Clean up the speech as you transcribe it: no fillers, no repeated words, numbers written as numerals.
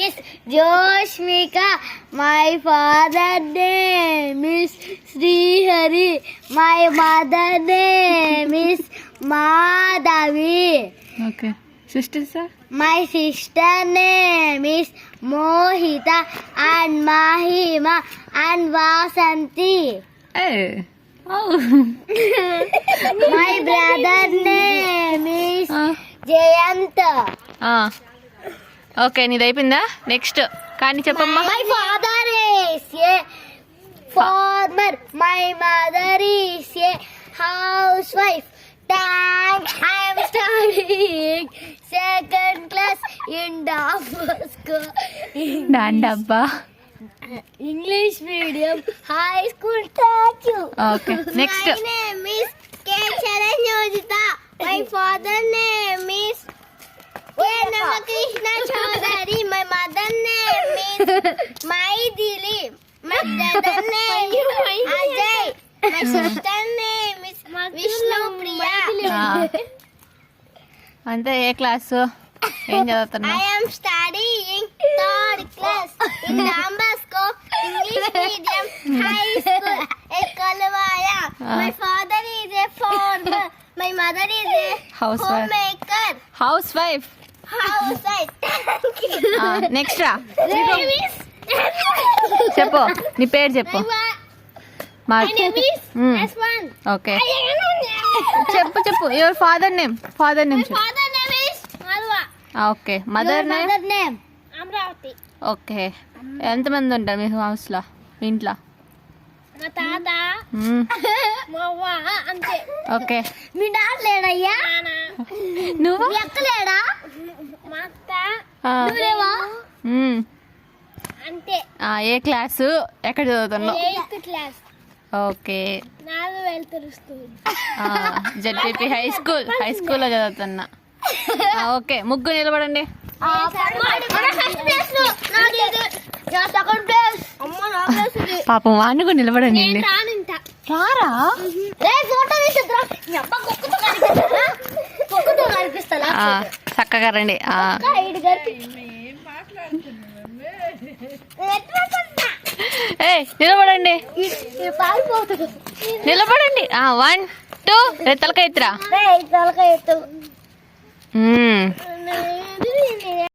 is Joshmika. My father name is Srihari. My mother name is Madhavi. Okay sister sir My sister name is Mohita and Mahima and Vasanti. My brother name is Jayant. Okay నీది అయిపోయిందా next కానీ చెప్పమ్మా My father is a farmer. My mother is a housewife. Thanks. I am studying second class in Dabasco. డబ్బా English medium high school. Thank you. Okay next My name is K. Charanyojita. My father name is K. Namakrishna Chaudhary. My mother name is Maidili. My brother name is Ajay. My sister name is Vishnu Priya. అంతే ఏ class ఏం చదువుతున్నా I am studying third class in Dabasco English medium high school at Kalvaya. My father is a farmer. My mother is a Housewife. homemaker. House wife Housewife. Thank you. Next రా Name is చెప్పు నీ పేరు చెప్పు My name is Hmm. S1. Okay చెప్పు your father name చెప్పు Father name is Malwa. Okay mother name Mother name Amravati. Okay ఎంతమంది ఉంటారు మీ హౌస్లో మీ ఇంట్లో మా తాత మ్మ్. మా అవ్వ అంతే. ఓకే మీ డాడ్ లేడయ్యా? నువ్వు మీ అక్క లేడా? మా అత్త ఆ. నువ్వేవా? మ్మ్. అంతే. ఏ క్లాసు ఎక్కడ చదువుతున్నావు 8th క్లాస్. ఓకే నాది వెళ్తురు స్కూల్. జెడ్పీపీ హై స్కూల్లో చదువుతున్నా ఓకే ముగ్గురు నిలబడండి పాపం వాడిని కూడా నిలబడండి రారా చక్కగా రండి నిలబడండి నిలబడండి 1 2 తలకాయ ఎత్తురా తలకాయ ఎత్తు.